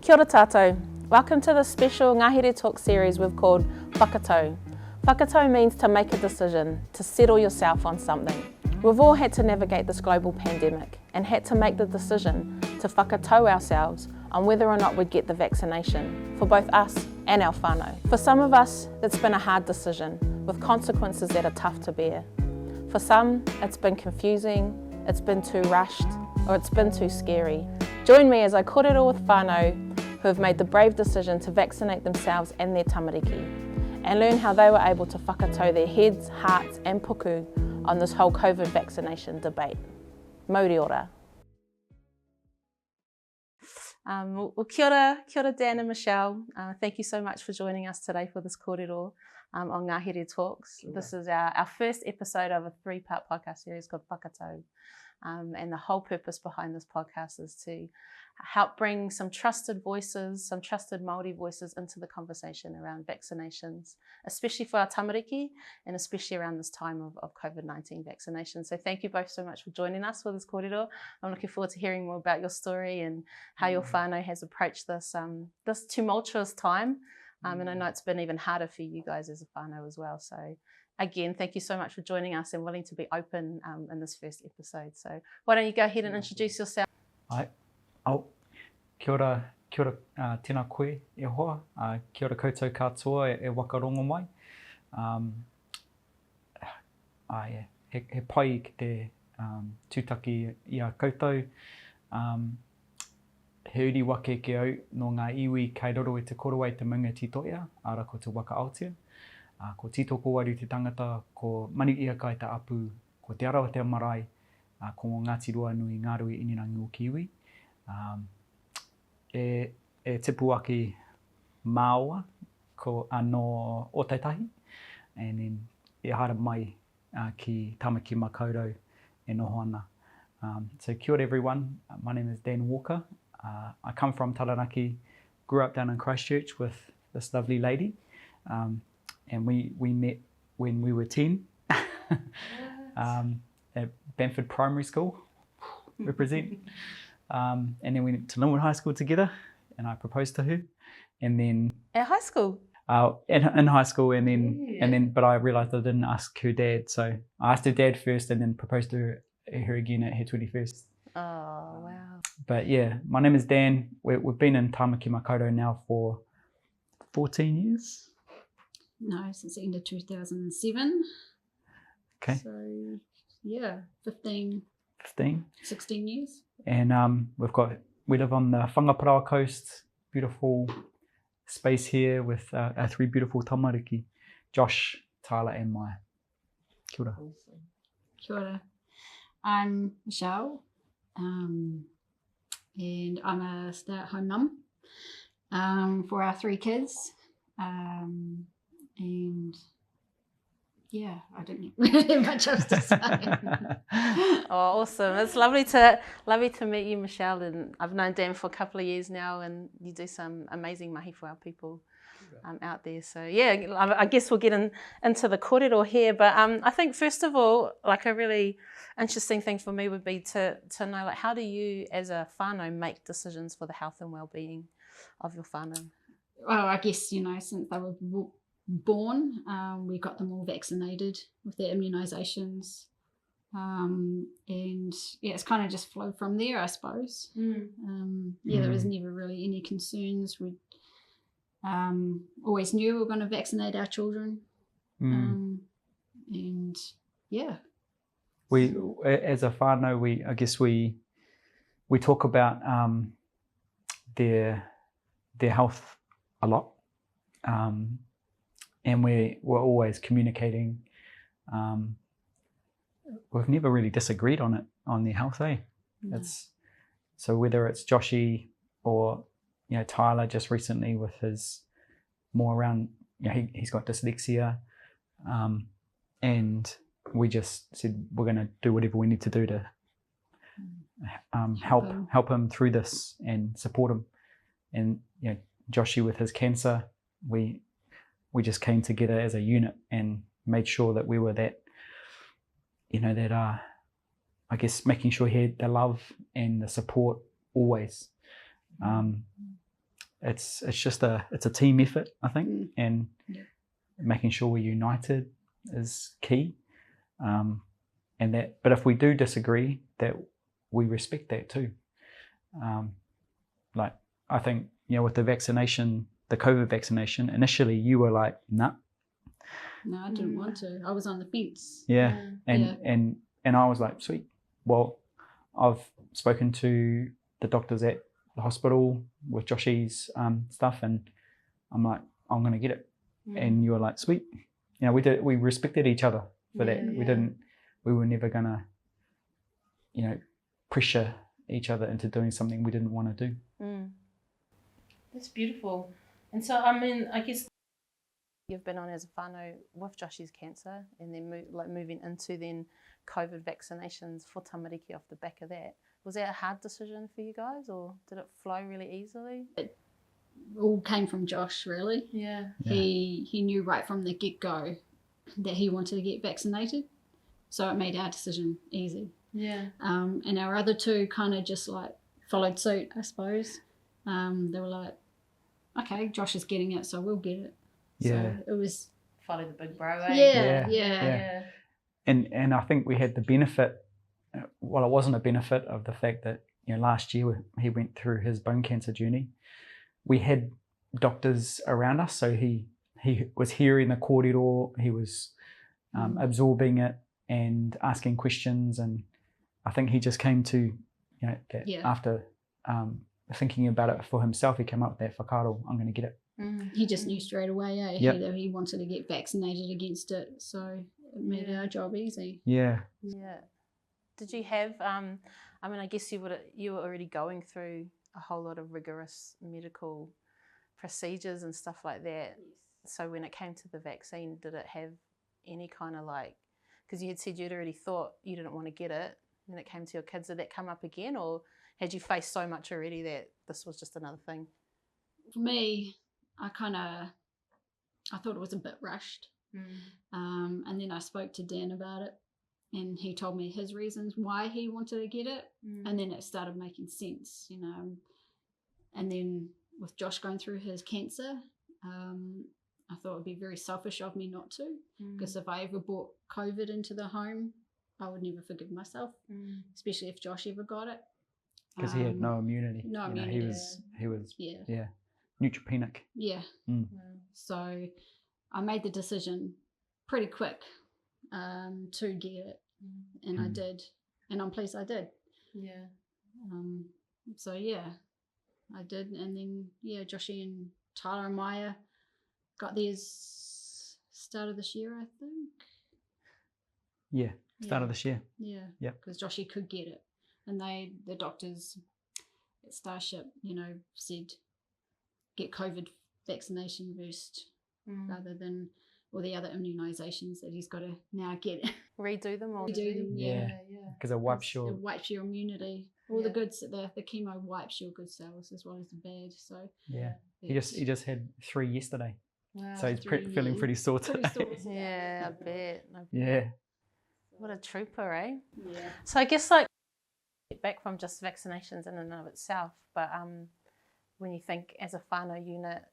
Kia ora tātou. Welcome to the special Ngāhere Talk series we've called Whakatau. Whakatau means to make a decision, to settle yourself on something. We've all had to navigate this global pandemic and had to make the decision to whakatau ourselves on whether or not we'd get the vaccination for both us and our whānau. For some of us, it's been a hard decision with consequences that are tough to bear. For some, it's been confusing, it's been too rushed, or it's been too scary. Join me as I kōrero with whānau who have made the brave decision to vaccinate themselves and their tamariki, and learn how they were able to whakatau their heads, hearts and puku on this whole COVID vaccination debate. Mauri ora. Well, kia ora Dan and Michelle. Thank you so much for joining us today for this kōrero on Ngāhere Talks. Sure. This is our first episode of a 3-part podcast series called Whakatau. And the whole purpose behind this podcast is to help bring some trusted voices, some trusted Māori voices into the conversation around vaccinations, especially for our tamariki and especially around this time of COVID-19 vaccination. So thank you both so much for joining us for this kōrero. I'm looking forward to hearing more about your story and how your whānau has approached this this tumultuous time. And I know it's been even harder for you guys as a whānau as well. So again, thank you so much for joining us and willing to be open in this first episode. So why don't you go ahead and introduce yourself? Kia ora tēnā koe e hoa, kia ora koutou katoa e wakarongo mai. He pai ki te tūtaki i a koutou. He uri wake ke au no ngā iwi kei roro e te koro ai te munga titoia, ara ko te waka Aotearoa. Ko tito ko waru te tangata, ko mani ia kai te apu, ko te arawa te marae, ko Ngāti Ruanui, Ngāruahine rangi o Kiwi. E tipu aki māua ko anō o taitahi, and then e hara mai ki tamaki makaurau e noho ana. So kia ora everyone, my name is Dan Walker. I come from Taranaki, grew up down in Christchurch with this lovely lady. And we met when we were 10 at Bamford Primary School, represent. And then we went to Linwood High School together, and I proposed to her. And then At high school? In high school, and then, but I realised I didn't ask her dad, so I asked her dad first, and then proposed to her again at her 21st. Oh wow! But yeah, my name is Dan. We've been in Tāmaki Makaurau now for 14 years. No, since the end of 2007. Okay. So, yeah, 16 years. And we live on the Whangaparaoa coast, beautiful space here with our 3 beautiful tamariki, Josh, Tyler and Maya. Kia ora. Kia ora. I'm Michelle, and I'm a stay-at-home mum for our 3 kids. And yeah, I don't really have much else to say. Oh, awesome! It's lovely to meet you, Michelle. And I've known Dan for a couple of years now, and you do some amazing mahi for our people out there. So yeah, I guess we'll get into the kōrero here. But I think first of all, like a really interesting thing for me would be to know, like, how do you as a whānau make decisions for the health and well-being of your whānau? Well, I guess, since they were born, we got them all vaccinated with their immunisations, and yeah, it's kind of just flowed from there, I suppose. There was never really any concerns. We always knew we were going to vaccinate our children, and yeah, we as a whānau, I guess we talk about their health a lot. And we're always communicating. We've never really disagreed on their health, eh? No. So whether it's Joshy or Tyler just recently with his more around, he's got dyslexia, and we just said we're going to do whatever we need to do to help him through this and support him. And Joshy with his cancer, we just came together as a unit and made sure that we were that, I guess making sure he had the love and the support always. it's just it's a team effort, I think, and Yeah. making sure we're united is key. But if we do disagree, that we respect that too. Like I think, with the vaccination, the COVID vaccination, initially you were like, nah. No, I didn't want to. I was on the fence. Yeah. And I was like, sweet. Well, I've spoken to the doctors at the hospital with Joshy's stuff, and I'm like, I'm going to get it. And you were like, sweet. We respected each other for that. We were never going to, pressure each other into doing something we didn't want to do. That's beautiful. And so, I mean, I guess you've been on as a whānau with Joshy's cancer, and then moving into then COVID vaccinations for tamariki off the back of that. Was that a hard decision for you guys, or did it flow really easily? It all came from Josh, really. Yeah. He knew right from the get-go that he wanted to get vaccinated, so it made our decision easy. Yeah. And our other two kind of just like followed suit, I suppose. They were like, okay, Josh is getting it, so we'll get it. Yeah. So it was follow the big bro, eh? Yeah. And I think we had the benefit. Well, it wasn't a benefit of the fact that last year he went through his bone cancer journey. We had doctors around us, so he was hearing the kōrero, he was absorbing it and asking questions, and I think he just came to that after thinking about it for himself, he came up with that whakatau, I'm going to get it. He just knew straight away that he wanted to get vaccinated against it, so it made our job easy. Yeah. Did you have I guess you were already going through a whole lot of rigorous medical procedures and stuff like that. So when it came to the vaccine, did it have any kind of because you had said you'd already thought you didn't want to get it, when it came to your kids, did that come up again, or had you faced so much already that this was just another thing? For me, I thought it was a bit rushed. And then I spoke to Dan about it, and he told me his reasons why he wanted to get it, and then it started making sense, And then with Josh going through his cancer, I thought it would be very selfish of me not to, because if I ever brought COVID into the home, I would never forgive myself, especially if Josh ever got it. Because he had no immunity. No immunity. He was neutropenic. Yeah. So I made the decision pretty quick to get it, and I did, and I'm pleased I did. Yeah. So I did, and then Joshy and Tyler and Maya got theirs start of this year, I think. Yeah, start of this year. Yeah. Yep. Because Joshy could get it, and the doctors at Starship, said get COVID vaccination first, rather than all the other immunisations that he's got to now get. Redo them or Redo them, yeah. Because it wipes your immunity. All the good, the chemo wipes your good cells as well as the bad. So he just had 3 yesterday. Wow. So he's feeling pretty sore today. Yeah, I bet. Yeah. What a trooper, eh? Yeah. So I guess back from just vaccinations in and of itself, but when you think as a whānau unit,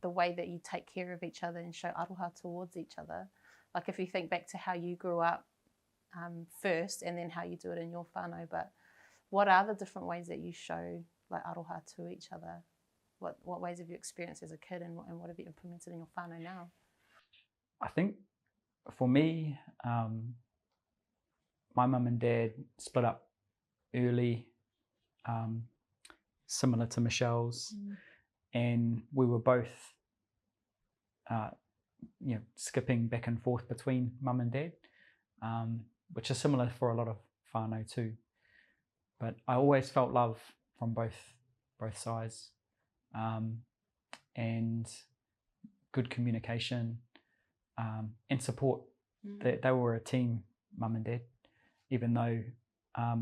the way that you take care of each other and show aroha towards each other, if you think back to how you grew up first and then how you do it in your whānau, but what are the different ways that you show aroha to each other? What ways have you experienced as a kid, and what have you implemented in your whānau now? I think for me, my mum and dad split up early, similar to Michelle's, and we were both skipping back and forth between mum and dad, which is similar for a lot of whānau too. But I always felt love from both sides, and good communication and support. They were a team, mum and dad, even though I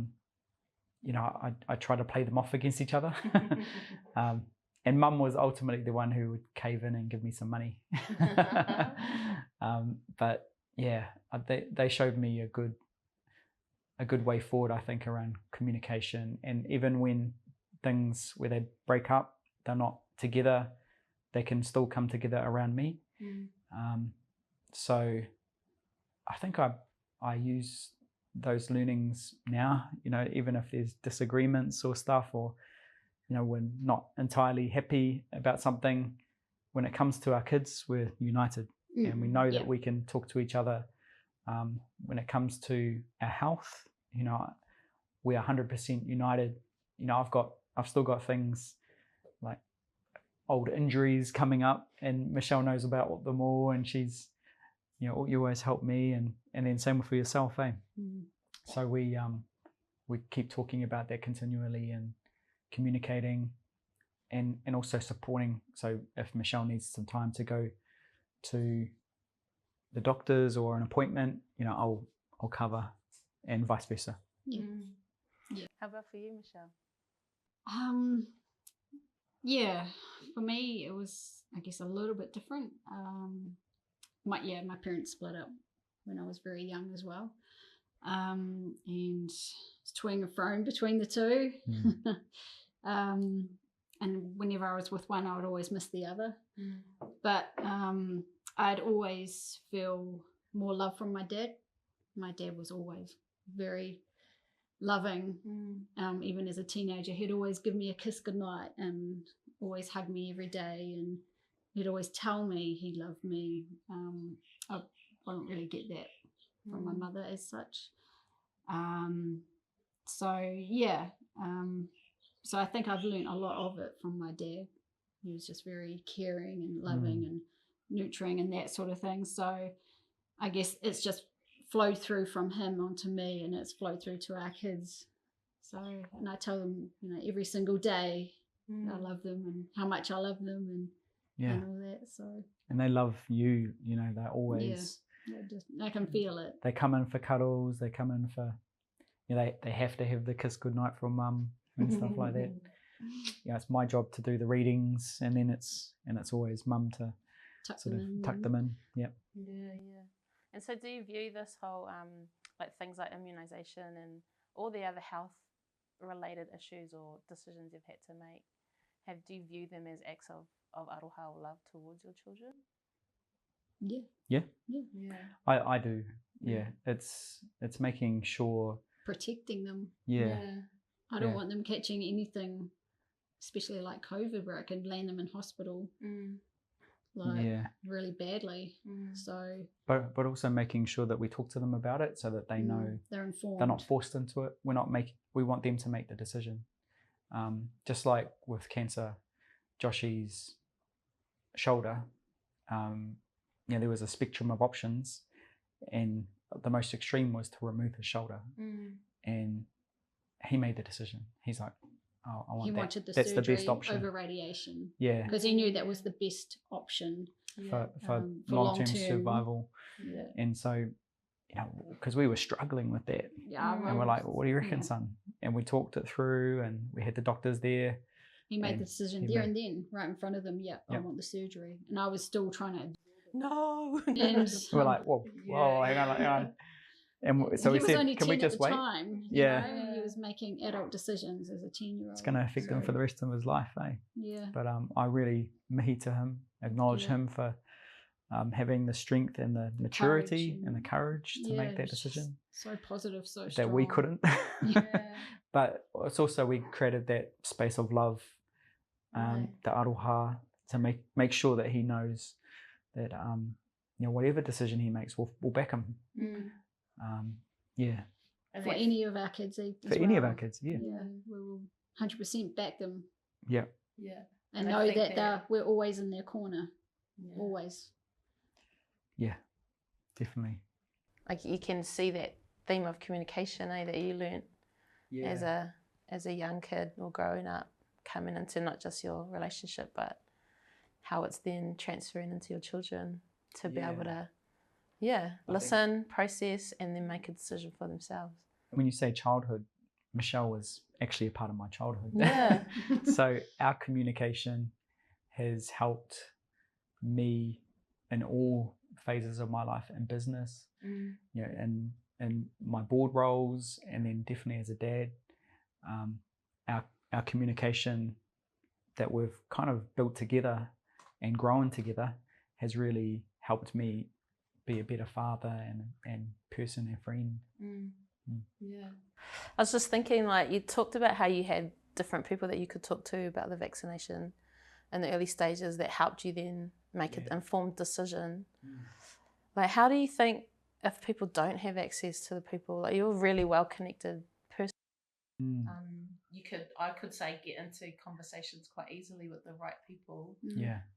tried to play them off against each other. And mum was ultimately the one who would cave in and give me some money. But they showed me a good way forward, I think, around communication. And even when things where they break up, they're not together, they can still come together around me. So I think I use those learnings now, even if there's disagreements or stuff, or, we're not entirely happy about something. When it comes to our kids, we're united, and we know that we can talk to each other. When it comes to our health, we are 100% united. I've still got things like old injuries coming up, and Michelle knows about them all, and she's, you always help me, and then same for yourself, eh? So we keep talking about that continually, and communicating, and also supporting. So if Michelle needs some time to go to the doctors or an appointment, I'll cover, and vice versa. Yeah. How about for you, Michelle? Yeah, for me it was, I guess, a little bit different. My parents split up when I was very young as well, and it's toing and froing between the two. And whenever I was with one, I would always miss the other. But I'd always feel more love from my dad. My dad was always very loving. Even as a teenager, he'd always give me a kiss goodnight and always hug me every day, and he'd always tell me he loved me. I don't really get that from my mother as such. So I think I've learned a lot of it from my dad. He was just very caring and loving and nurturing and that sort of thing. So I guess it's just flowed through from him onto me, and it's flowed through to our kids. So, and I tell them, every single day I love them and how much I love them, and all that. So, and they love you. They're always. I can feel it. They come in for cuddles. They come in for. They have to have the kiss goodnight from mum and stuff like that. It's my job to do the readings, and then it's always mum to tuck them in. Yeah. And so do you view this whole like things like immunisation and all the other health related issues or decisions you've had to make, do you view them as acts of aroha or love towards your children? Yeah. I do. Yeah. It's making sure, protecting them. I don't want them catching anything, especially like COVID, where it could land them in hospital really badly. So but also making sure that we talk to them about it, so that they know they're informed. They're not forced into it. We want them to make the decision. Just like with cancer, Joshy's shoulder, there was a spectrum of options, and the most extreme was to remove his shoulder. And he made the decision. He's like, oh, I want he that. wanted the That's surgery the best option over radiation. Yeah. Because he knew that was the best option for long-term survival. Yeah. And so, because we were struggling with that. And we're like, well, what do you reckon, son? And we talked it through, and we had the doctors there. He made the decision there and then, right in front of them. I want the surgery. And I was still trying to... No. And we're like, whoa, hang on. And so we said, can we just wait? Time, he was making adult decisions as a 10-year-old. It's going to affect him for the rest of his life, eh? Yeah. But I really mihi to him, acknowledge him for having the strength and the maturity and the courage to make that decision. So positive, so strong. That we couldn't. But it's also, we created that space of love, the aroha, to make sure that he knows that whatever decision he makes, we'll back him. For any of our kids, any of our kids, we will 100% back them. And know that we're always in their corner, always. Yeah, definitely. Like, you can see that theme of communication, that you learnt as a young kid or growing up, coming into not just your relationship, but how it's then transferring into your children to be able to listen, process, and then make a decision for themselves. When you say childhood, Michelle was actually a part of my childhood. Yeah. So our communication has helped me in all phases of my life, in business, and my board roles, and then definitely as a dad. Our communication that we've kind of built together and grown together has really helped me be a better father and person and friend. Yeah. I was just thinking, like, you talked about how you had different people that you could talk to about the vaccination in the early stages that helped you then make an informed decision. Like, how do you think if people don't have access to the people, like, you're a really well connected person, I could say get into conversations quite easily with the right people.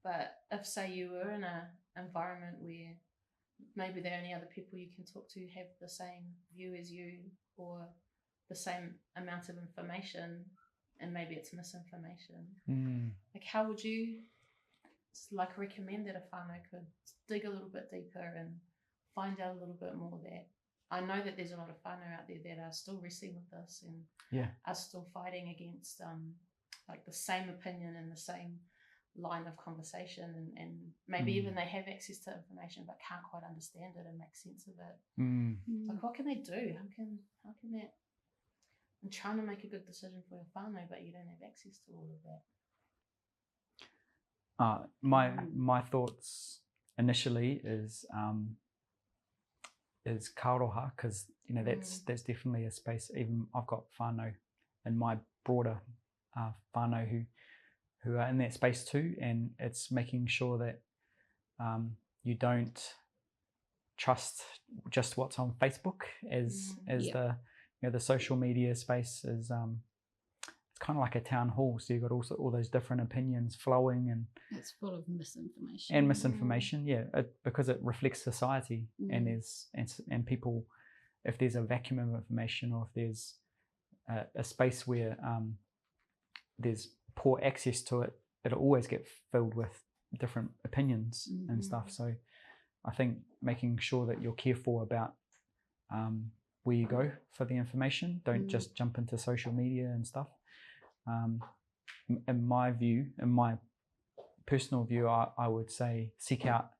But if, say, you were in an environment where maybe the only other people you can talk to have the same view as you or the same amount of information, and maybe it's misinformation, like, how would you like recommend that a whānau could dig a little bit deeper and find out a little bit more? That I know that there's a lot of whānau out there that are still wrestling with this and are still fighting against like the same opinion and the same line of conversation, and maybe even they have access to information but can't quite understand it and make sense of it. Like, what can they do? How can that? I'm trying to make a good decision for your whānau, but you don't have access to all of that. My thoughts initially is karoha, because that's definitely a space. Even I've got whānau in my broader whānau who are in that space too, and it's making sure that you don't trust just what's on Facebook as the social media space is. It's kind of like a town hall, so you've got also all those different opinions flowing, and it's full of misinformation. And misinformation, because it reflects society, and people. If there's a vacuum of information, or if there's a space where there's poor access to it, it'll always get filled with different opinions and stuff. So I think making sure that you're careful about where you go for the information. Don't just jump into social media and stuff. In my view, in my personal view, I would say seek out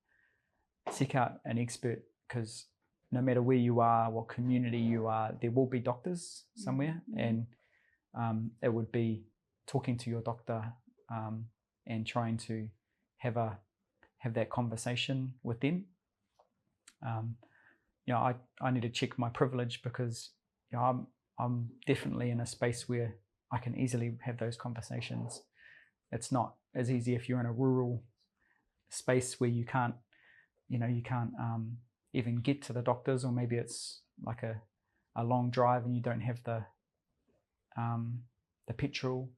an expert, because no matter where you are, what community you are, there will be doctors somewhere, and it would be talking to your doctor and trying to have that conversation with them. I need to check my privilege, because I'm definitely in a space where I can easily have those conversations. It's not as easy if you're in a rural space where you can't even get to the doctors, or maybe it's like a long drive and you don't have the petrol.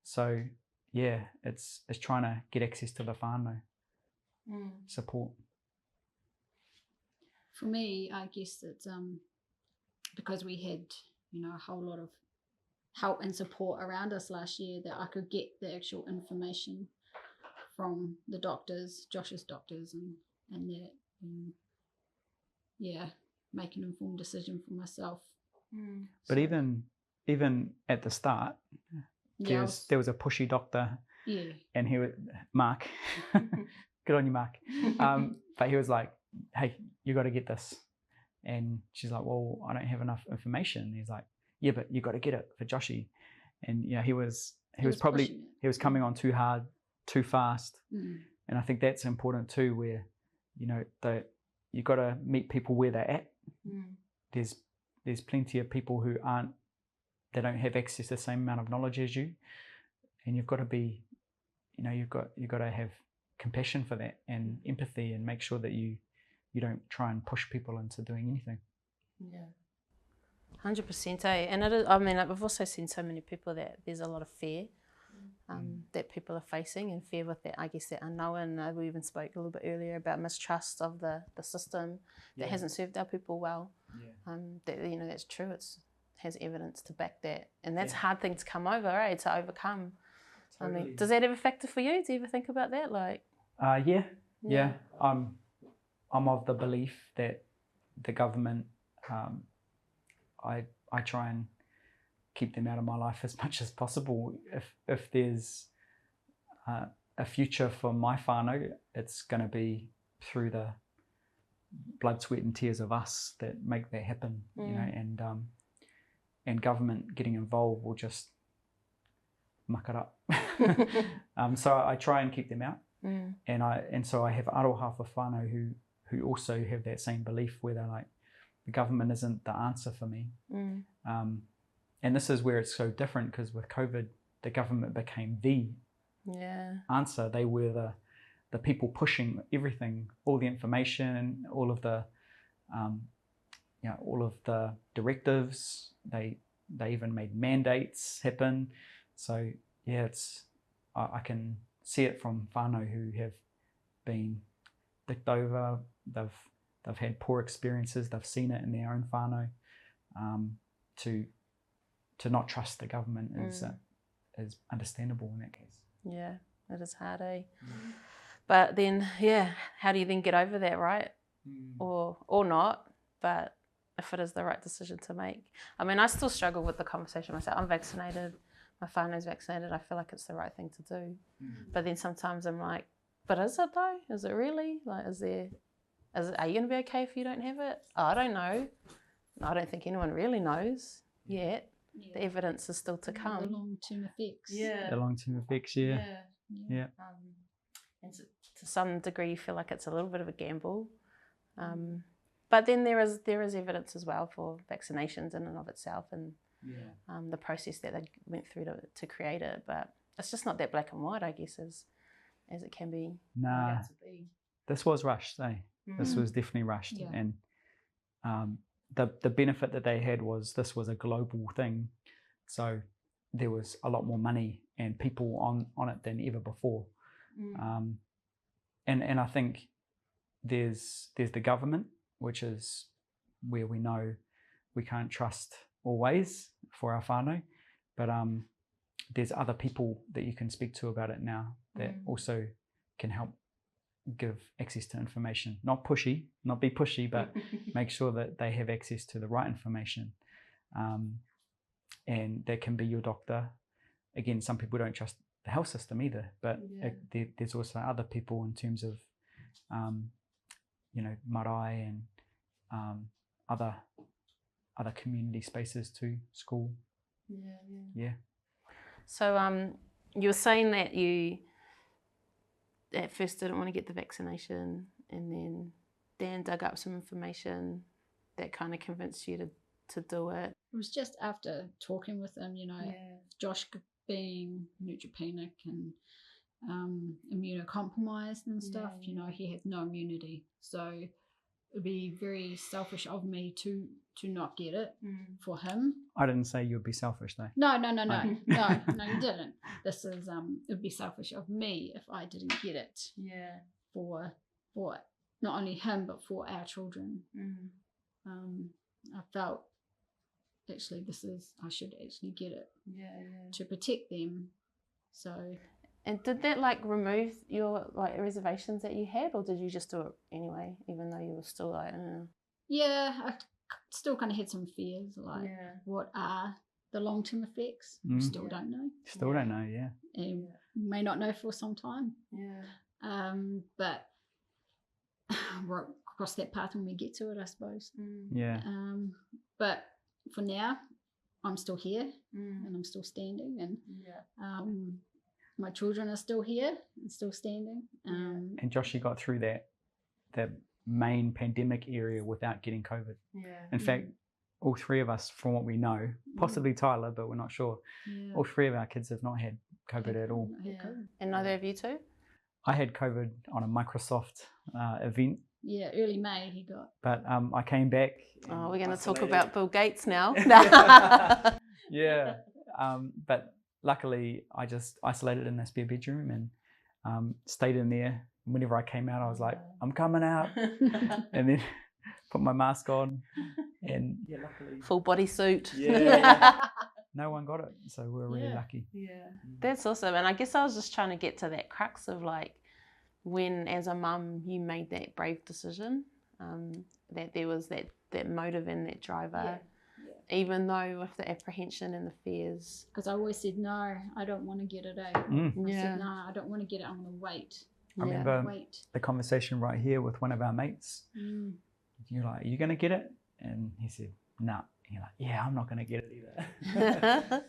So it's trying to get access to the whānau support. For me, I guess it's because we had a whole lot of help and support around us last year, that I could get the actual information from the doctors, Josh's doctors, and that, make an informed decision for myself. But even at the start, there was a pushy doctor, and he was Mark. Good on you, Mark. But he was like, "Hey, you got to get this," and she's like, "Well, I don't have enough information." And he's like, "Yeah, but you got to get it for Joshy." And he was coming on too hard, too fast, and I think that's important too. Where that you got to meet people where they're at. There's plenty of people who they don't have access to the same amount of knowledge as you, and you've got to be, you've got to have compassion for that and empathy, and make sure that you don't try and push people into doing anything. 100%, and it is, I mean, I've also seen so many people that there's a lot of fear that people are facing, and fear with that, I guess, that unknown. We even spoke a little bit earlier about mistrust of the system that hasn't served our people well. That's true. It has evidence to back that, and that's a hard thing to come over, to overcome. Totally. I mean, does that ever factor for you? Do you ever think about that? Like, I'm of the belief that the government, I try and keep them out of my life as much as possible. If there's a future for my whānau, it's going to be through the blood, sweat and tears of us that make that happen. And government getting involved will just makara. So I try and keep them out. And so I have aroha for whānau who also have that same belief where they're like, the government isn't the answer for me. And this is where it's so different, because with COVID, the government became the answer. They were the people pushing everything, all the information, all of the directives. They even made mandates happen. So yeah, I can see it from whānau who have been dicked over. They've had poor experiences. They've seen it in their own whānau. To not trust the government is understandable in that case. Yeah, it is hard, eh? But then, how do you then get over that, right? Or not, but if it is the right decision to make. I mean, I still struggle with the conversation myself. I'm vaccinated, my whānau's vaccinated, I feel like it's the right thing to do. But then sometimes I'm like, but is it though? Is it really? Like, are you going to be okay if you don't have it? Oh, I don't know. I don't think anyone really knows yet. The evidence is still to come. The long-term effects. The long-term effects, yeah. And to some degree, you feel like it's a little bit of a gamble. But then there is evidence as well for vaccinations in and of itself, and the process that they went through to create it. But it's just not that black and white, I guess, as it can be. Nah, this was rushed, eh? This was definitely rushed. And the benefit that they had was this was a global thing. So there was a lot more money and people on it than ever before. And I think there's the government, which is where we know we can't trust always for our whānau, but there's other people that you can speak to about it now that also can help give access to information. Not be pushy, but make sure that they have access to the right information. And that can be your doctor. Again, some people don't trust the health system either, but there's also other people in terms of marae and other community spaces too, school. So you were saying that you at first didn't want to get the vaccination, and then Dan dug up some information that kind of convinced you to do it. It was just after talking with him, Josh being neutropenic and immunocompromised and stuff, he had no immunity. So it would be very selfish of me to not get it for him. I didn't say you would be selfish though. No, you didn't. This is it would be selfish of me if I didn't get it. For not only him but for our children. I felt actually I should actually get it. To protect them. So. And did that remove your reservations that you had, or did you just do it anyway, even though you were still like? Yeah, I still kind of had some fears, what are the long-term effects? Still don't know. Don't know, And may not know for some time. But we'll cross that path when we get to it, I suppose. But for now, I'm still here and I'm still standing, and my children are still here and still standing. And Joshy got through that main pandemic area without getting COVID. In fact, all three of us, from what we know, possibly Tyler, but we're not sure, all three of our kids have not had COVID at all. And neither of you two? I had COVID on a Microsoft event. Yeah, early May he got. But I came back. Oh, we're going to talk about Bill Gates now. But luckily, I just isolated in a spare bedroom and stayed in there. Whenever I came out, I was like, I'm coming out. And then put my mask on. And luckily. Full body suit. No one got it. So we're really lucky. That's awesome. And I guess I was just trying to get to that crux of when, as a mum, you made that brave decision, that there was that motive and that driver. Even though with the apprehension and the fears. Because I always said, no, I don't want to get it. I said, no, I don't want to get it. I'm going to wait. I remember the conversation right here with one of our mates. You're like, are you going to get it? And he said, no. You're like, yeah, I'm not going to get it either.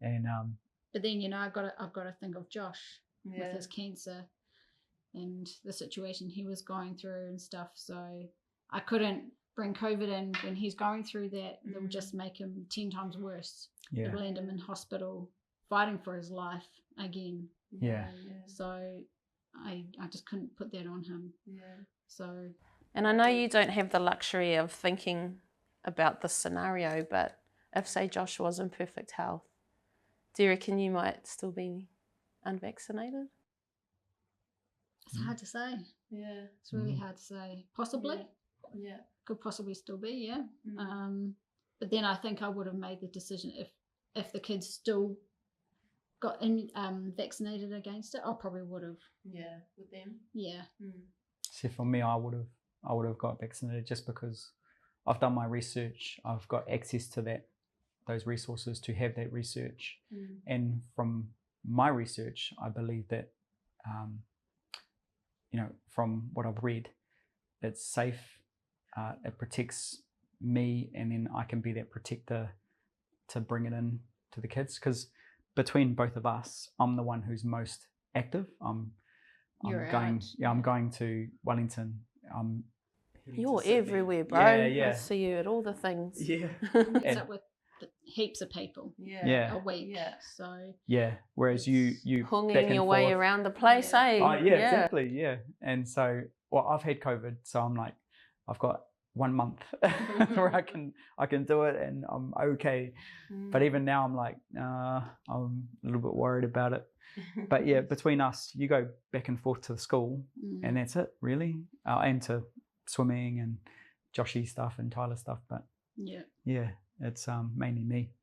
And But then, you know, I've got to think of Josh with Yeah. his cancer and the situation he was going through and stuff. So I couldn't bring COVID in when he's going through that. That would just make him 10 times worse. Yeah. It would land him in hospital fighting for his life again. Yeah. So I just couldn't put that on him. Yeah. So. And I know you don't have the luxury of thinking about this scenario, but if, say, Josh was in perfect health, do you reckon you might still be unvaccinated? It's hard to say. Yeah. It's really hard to say. Possibly. Yeah. Could possibly still be, yeah. Mm. But then I think I would have made the decision if the kids still got vaccinated against it. I probably would have. Yeah. With them. Yeah. So for me, I would have got vaccinated just because I've done my research. I've got access to those resources to have that research, and from my research, I believe that you know, from what I've read, it's safe. It protects me, and then I can be that protector to bring it in to the kids. Because between both of us, I'm the one who's most active. I'm going to Wellington. You're everywhere, bro. Yeah. I see you at all the things. Yeah. It's up with heaps of people. Yeah. A week. Yeah. So. Yeah. Whereas you hunging your way around the place, eh? Oh yeah, exactly. Yeah. And so, well, I've had COVID, so I'm like, I've got 1 month where I can do it, and I'm okay. But even now, I'm like, I'm a little bit worried about it. But yeah, between us, you go back and forth to the school, and that's it, really, and to swimming and Joshy stuff and Tyler stuff. But yeah, it's mainly me.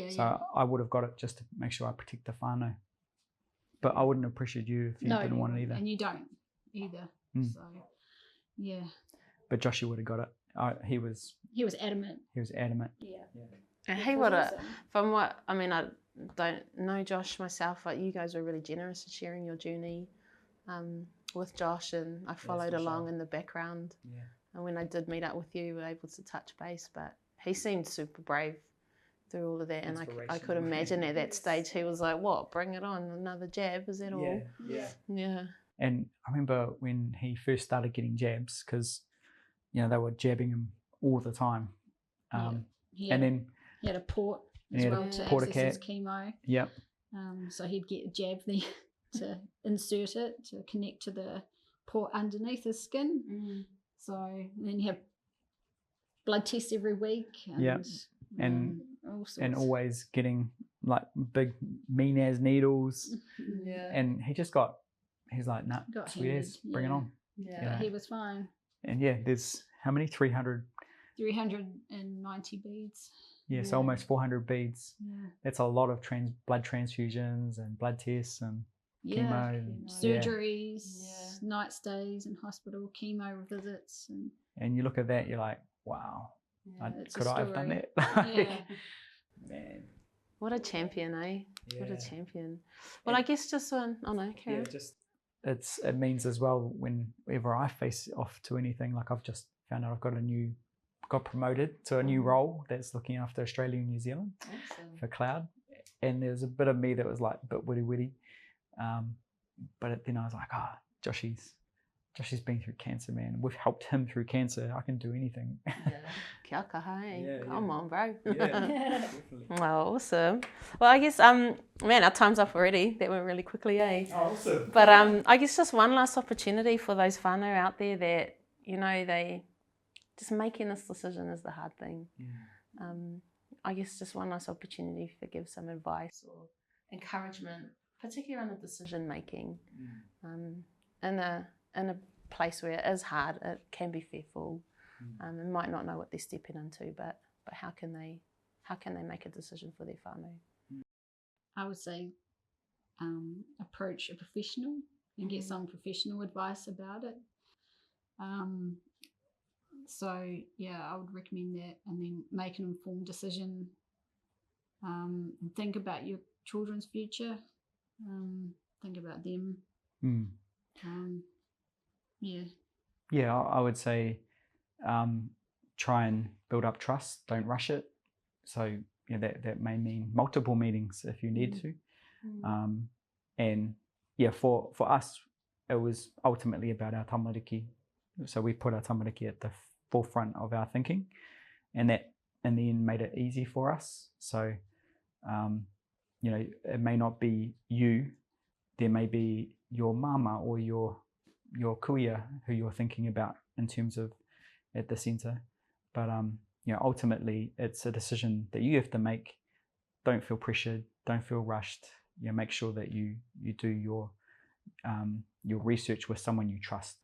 So I would have got it just to make sure I protect the whānau. But I wouldn't have pressured you if you didn't want it either. And you don't either. So yeah. But Joshy would have got it. He was adamant. He was adamant. Yeah. And he would have. From what I mean, I don't know Josh myself, but you guys were really generous in sharing your journey with Josh, and I followed along in the background. Yeah. And when I did meet up with you, we were able to touch base. But he seemed super brave through all of that, and I could imagine at that stage he was like, "What? Bring it on! Another jab? Is that all?" Yeah. And I remember when he first started getting jabs, because you know they were jabbing him all the time, and then he had a port as well to access his chemo. Yep. So he'd get a jab there to insert it to connect to the port underneath his skin. So then you have blood tests every week. And all sorts. And always getting like big mean as needles. And he's like, nah, sweet as, bring it on. Yeah, he was fine. And yeah, there's how many? 390 beads. Yeah, so almost 400 beads. Yeah. That's a lot of blood transfusions and blood tests and chemo. Surgeries, night stays in hospital, chemo visits. And you look at that, you're like, wow, could I have done that? Man. What a champion, eh? Yeah. What a champion. Well, I guess just Karen. Yeah, it means as well whenever I face off to anything, like I've just found out I've got promoted to a new role that's looking after Australia and New Zealand for Cloud. And there's a bit of me that was like a bit witty. But then I was like, Joshy's been through cancer, man. We've helped him through cancer. I can do anything. Kia kaha, hey. Come on, bro. Definitely. Oh, awesome. Well, I guess, man, our time's up already. That went really quickly, eh? Awesome. But I guess just one last opportunity for those whānau out there that, they just making this decision is the hard thing. I guess just one last opportunity to give some advice or encouragement, particularly around the decision making, in a place where it is hard, it can be fearful, and might not know what they're stepping into, but how can they make a decision for their whānau? I would say approach a professional and get some professional advice about it. So yeah, I would recommend that, and then make an informed decision, and think about your children's future, think about them. I would say try and build up trust, don't rush it. So that may mean multiple meetings if you need to, And yeah, for us, it was ultimately about our tamariki. So we put our tamariki at the forefront of our thinking, and that in the end made it easy for us. So, you know, it may not be you, there may be your mama or your kuia who you're thinking about in terms of at the centre. But, you know, ultimately it's a decision that you have to make. Don't feel pressured, don't feel rushed. You know, make sure that you do your research with someone you trust.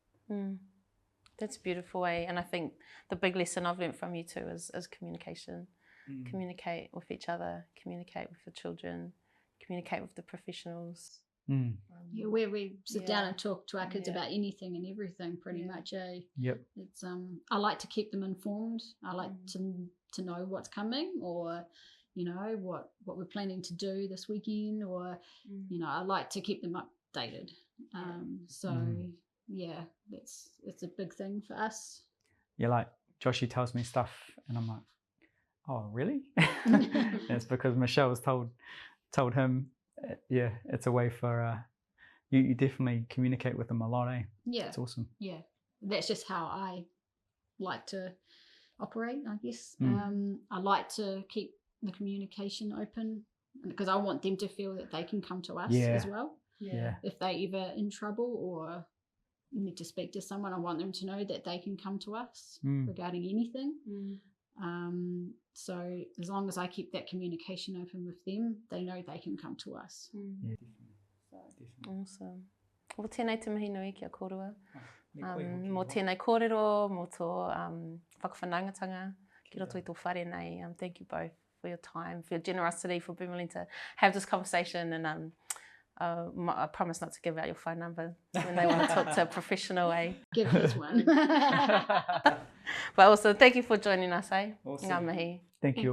That's a beautiful way, and I think the big lesson I've learned from you too is communication. Communicate with each other, communicate with the children, communicate with the professionals. Yeah, where we sit down and talk to our kids about anything and everything, pretty much. Yep. It's I like to keep them informed. I like to know what's coming, or you know what we're planning to do this weekend, or you know, I like to keep them updated. Yeah, it's a big thing for us. Yeah, like Joshy tells me stuff, and I'm like, oh, really? It's because Michelle's told him. Yeah, it's a way for you definitely communicate with them a lot, eh? Yeah, it's awesome. Yeah, that's just how I like to operate, I guess. I like to keep the communication open because I want them to feel that they can come to us as well. Yeah. If they're ever in trouble or need to speak to someone, I want them to know that they can come to us regarding anything. So as long as I keep that communication open with them, they know they can come to us. Yeah, definitely. Awesome. Well, tēnei te mihi nui kia korua. Mō tēnei kōrero, mō tō whakawhanaungatanga, ki roto I tō whare nei. Thank you both for your time, for your generosity, for being willing to have this conversation, and I promise not to give out your phone number when they want to talk to a professional, eh? Give us one. But also, thank you for joining us, eh? Awesome. Ngā mihi. Thank you.